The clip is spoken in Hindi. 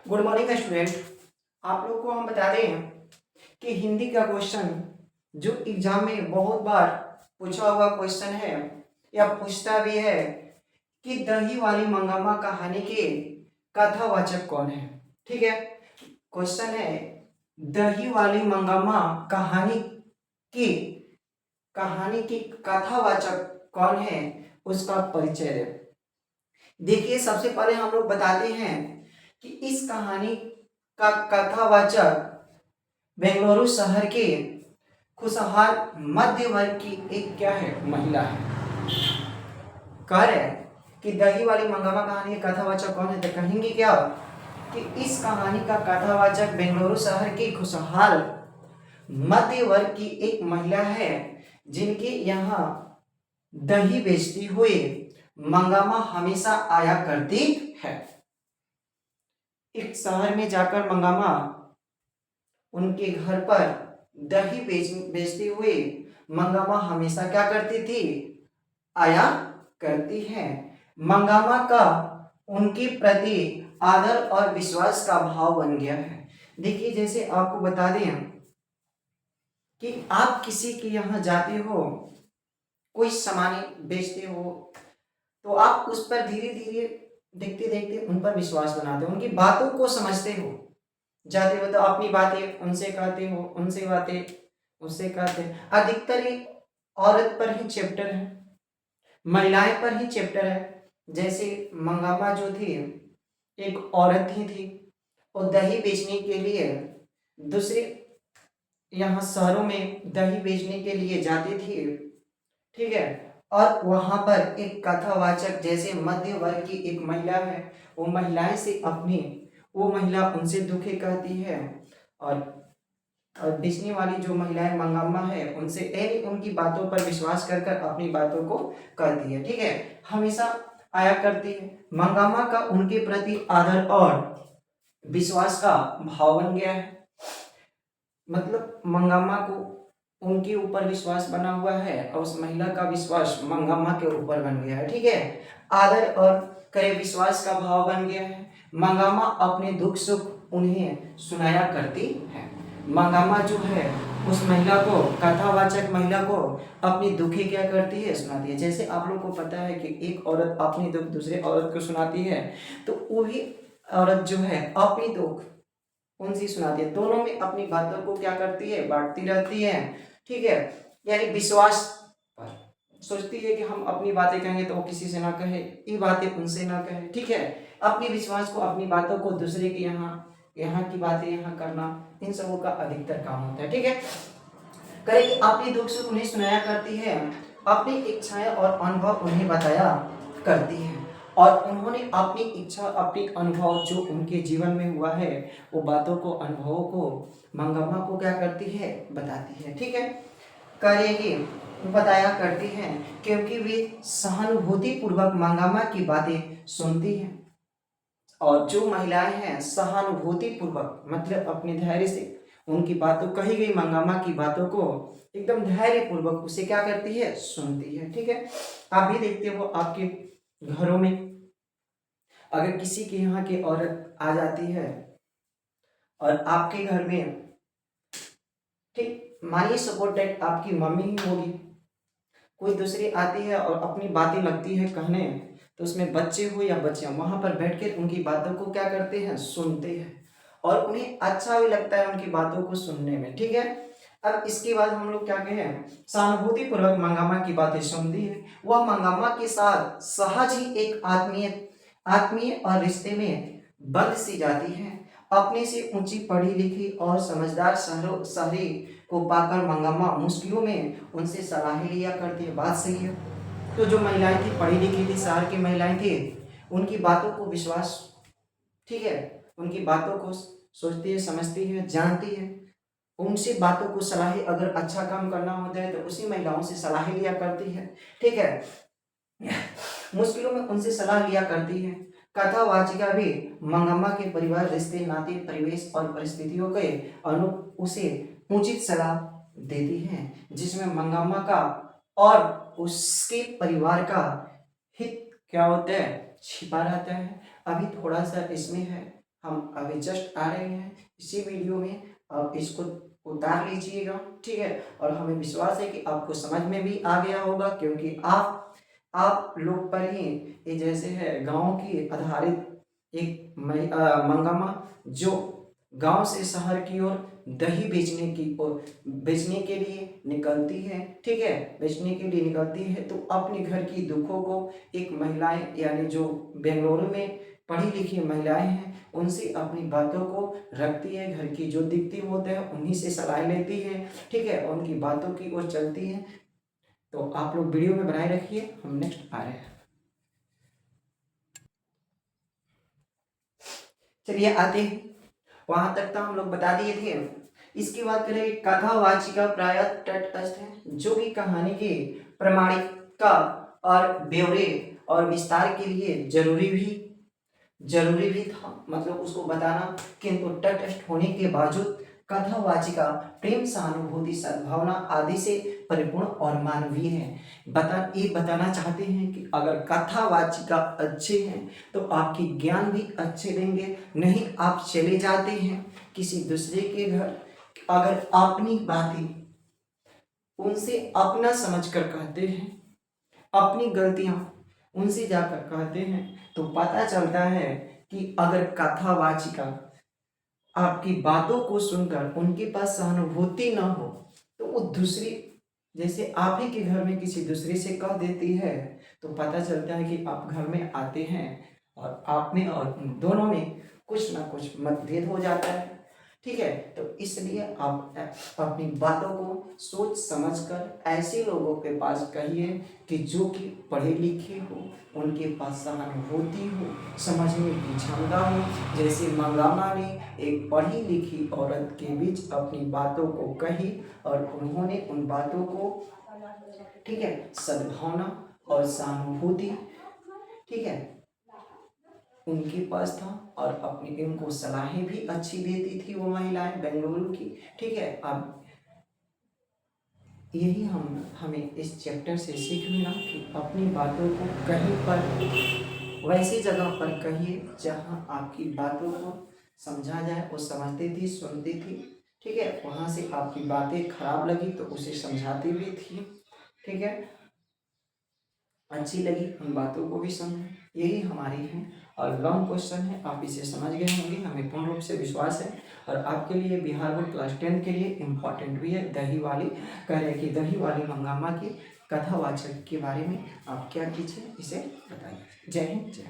Good morning student. आप लोग को हम बता दें कि हिंदी का क्वेश्चन जो एग्जाम में बहुत बार पूछा हुआ क्वेश्चन है या पूछता भी है कि दही वाली मंगामा कहानी के कथावाचक कौन है। ठीक है, क्वेश्चन है दही वाली मंगामा कहानी की कथावाचक कौन है, उसका परिचय दे। देखिए, सबसे पहले हम लोग बताते हैं कि इस कहानी का कथावाचक बेंगलुरु शहर के खुशहाल मध्य वर्ग की एक क्या है, महिला है। कह रहे हैं कि दही वाली मंगामा कहानी का कथावाचक कौन है, तो कहेंगे क्या कि इस कहानी का कथावाचक बेंगलुरु शहर की खुशहाल मध्य वर्ग की एक महिला है, जिनके यहाँ दही बेचती हुई मंगामा हमेशा आया करती है। एक शहर में जाकर मंगामा उनके घर पर दही बेचती हुई मंगामा हमेशा क्या करती थी, आया करती है। मंगामा का उनके प्रति आदर और विश्वास का भाव बन गया है। देखिए, जैसे आपको बता दें कि आप किसी के यहाँ जाते हो, कोई सामान बेचते हो, तो आप उस पर धीरे धीरे देखते देखते उन पर विश्वास बनाते हो, उनकी बातों को समझते हो। जाते हो तो अपनी बातें उनसे कहते हो, उनसे बातें उससे कहते हैं। अधिकतर ये औरत पर ही चैप्टर है, महिलाएं पर ही चैप्टर है। जैसे मंगामा जो थी एक औरत ही थी और दही बेचने के लिए दूसरे यहाँ शहरों में दही बेचने के लिए जाती थी। ठीक है, और वहां पर एक कथावाचक जैसे मध्य वर्ग की एक महिला है, वो महिलाएं से वो महिला उनसे दुखी कहती है और बेचने वाली जो महिलाएं मंगामा है उनसे उनकी बातों पर विश्वास कर कर अपनी बातों को कहती है। ठीक है, हमेशा आया करती है। मंगामा का उनके प्रति आदर और विश्वास का भाव बन गया है। मतलब मंगामा को उनके ऊपर विश्वास बना हुआ है और उस महिला का विश्वास मंगामा के ऊपर बन गया है। ठीक है, आदर और करे विश्वास का भाव बन गया है। मंगामा अपने दुख सुख उन्हें सुनाया करती है। मंगामा जो है उस महिला को, कथावाचक महिला को अपनी दुखी क्या करती है, सुनाती है। जैसे आप लोग को पता है कि एक औरत अपनी दुख दूसरे औरत को सुनाती है, तो वही औरत जो है अपनी दुख उनसे सुनाती है। दोनों में अपनी बातों को क्या करती है, बांटती रहती है। ठीक है, यानी विश्वास पर सोचती है कि हम अपनी बातें कहेंगे तो वो किसी से ना कहे, ये बातें उनसे ना कहे। ठीक है, अपनी विश्वास को, अपनी बातों को दूसरे के यहाँ की बातें यहाँ करना, इन सबों का अधिकतर काम होता है। ठीक है, करेगी अपनी दुख सुख उन्हें सुनाया करती है, अपनी इच्छाएं और अनुभव उन्हें बताया करती है, और उन्होंने अपनी इच्छा, अपनी अनुभव जो उनके जीवन में हुआ है, वो बातों को, अनुभवों को मंगामा को क्या करती है, बताती है। ठीक है, करेगी बताया करती हैं, क्योंकि वे सहानुभूति पूर्वक मंगामा की बातें सुनती हैं। और जो महिलाएं हैं सहानुभूति पूर्वक मतलब अपने धैर्य से उनकी बातों, कही गई मंगामा की बातों को एकदम धैर्य पूर्वक उसे क्या करती है, सुनती है। ठीक है, आप भी देखते हो आपके घरों में अगर किसी के यहाँ की औरत आ जाती है और आपके घर में, ठीक मानिए सपोर्टेड आपकी मम्मी ही होगी, कोई दूसरी आती है और अपनी बातें लगती है कहने, तो उसमें बच्चे हो या बच्चियां वहां पर बैठ कर उनकी बातों को क्या करते हैं, सुनते हैं, और उन्हें अच्छा भी लगता है उनकी बातों को सुनने में। ठीक है, अब इसके बाद हम लोग क्या कहें, सहानुभूति पूर्वक मंगामा की बातें सुनती है। वह मंगामा के साथ सहज ही एक आत्मीय और रिश्ते में बंध सी जाती है। अपने से ऊंची पढ़ी लिखी और समझदार शहरी को पाकर मंगामा मुश्किलों में उनसे सलाह लिया करती है। बात सही है। तो जो महिलाएं थी, पढ़ी लिखी थी, शहर की महिलाएं थी, उनकी बातों को विश्वास, ठीक है, उनकी बातों को सोचती है, समझती है, जानती है, उनसे बातों को सलाह, अगर अच्छा काम करना होता है तो उसी महिलाओं से सलाह लिया करती है। ठीक है, मुश्किलों में उनसे सलाह लिया करती है। कथावाचिका भी मंगम्मा के परिवार, रिश्ते, नाते, परिवेश और परिस्थितियों के अनुरूप उसे उचित सलाह देती है, जिसमें मंगम्मा का और उसके परिवार का हित क्या होता है, छिपा रहता है। अभी थोड़ा सा इसमें है हम अभी जस्ट आ रहे हैं इसी वीडियो में, आप इसको उतार लीजिएगा, ठीक है। और हमें विश्वास है कि आपको समझ में भी आ गया होगा, क्योंकि आप लोग पर ही ये जैसे है गांव की आधारित एक मंगम्मा जो गांव से शहर की ओर दही बेचने के लिए निकलती है, ठीक है, बेचने के लिए निकलती है। तो अपने घर की दुखों को एक महिलाएं यानी जो बेंगलुरु में पढ़ी लिखी महिलाएं हैं उनसे अपनी बातों को रखती है, घर की जो दिखती होते हैं उन्हीं से सलाह लेती है, ठीक है, उनकी बातों की ओर चलती है। तो आप लोग वीडियो में बनाए रखिए, हम नेक्स्ट आ रहे हैं। चलिए आते हैं, वहां तक तो हम लोग बता दिए थे। इसकी बात करें, कथावाचिका प्राय तटस्थ है, जो कि कहानी की प्रामाणिकता और ब्यौरे और विस्तार के लिए जरूरी भी था, मतलब उसको बताना, किंतु तटस्थ होने के बावजूद कथावाचिका प्रेम, सहानुभूति, सद्भावना आदि से परिपूर्ण और मानवीय है। ये बताना चाहते हैं कि अगर कथावाचिका अच्छे हैं तो आपकी ज्ञान भी अच्छे देंगे। नहीं आप चले जाते हैं किसी दूसरे के घर, अगर अपनी बातें उनसे अपना समझकर कहते हैं, अपनी गलतियां उनसे जाकर कहते हैं, तो पता चलता है कि अगर कथावाचिका आपकी बातों को सुनकर उनके पास सहानुभूति ना हो तो वो दूसरी, जैसे आप ही के घर में किसी दूसरे से कह देती है, तो पता चलता है कि आप घर में आते हैं और आप में और उन दोनों में कुछ ना कुछ मतभेद हो जाता है, ठीक है। तो इसलिए आप अपनी बातों को सोच समझकर ऐसे लोगों के पास कहिए कि जो कि पढ़े लिखे हो, उनके पास सहानुभूति हो, समझने की क्षमता हो। जैसे मंगामा ने एक पढ़ी लिखी औरत के बीच अपनी बातों को कही और उन्होंने उन बातों को, ठीक है, सद्भावना और सहानुभूति, ठीक है, उनके पास था और अपनी उनको सलाहें भी अच्छी देती थी वो महिलाएं बेंगलुरु की, ठीक है। अब यही हमें इस चैप्टर से सीख मिला कि अपनी बातों को कहीं पर वैसी जगह पर कहिए जहां आपकी बातों को समझा जाए, वो समझती थी, सुनती थी, ठीक है। वहां से आपकी बातें खराब लगी तो उसे समझाती भी थी, ठीक है, अच्छी लगी उन बातों को भी समझें। यही हमारी है और लॉन्ग क्वेश्चन है, आप इसे समझ गए होंगे, हमें पूर्ण रूप से विश्वास है। और आपके लिए बिहार बोर्ड क्लास 10 के लिए इम्पॉर्टेंट भी है। दही वाली कह रहे कि दही वाली मंगामा की कथावाचक के बारे में आप क्या कीजिए, इसे बताइए। जय हिंद, जय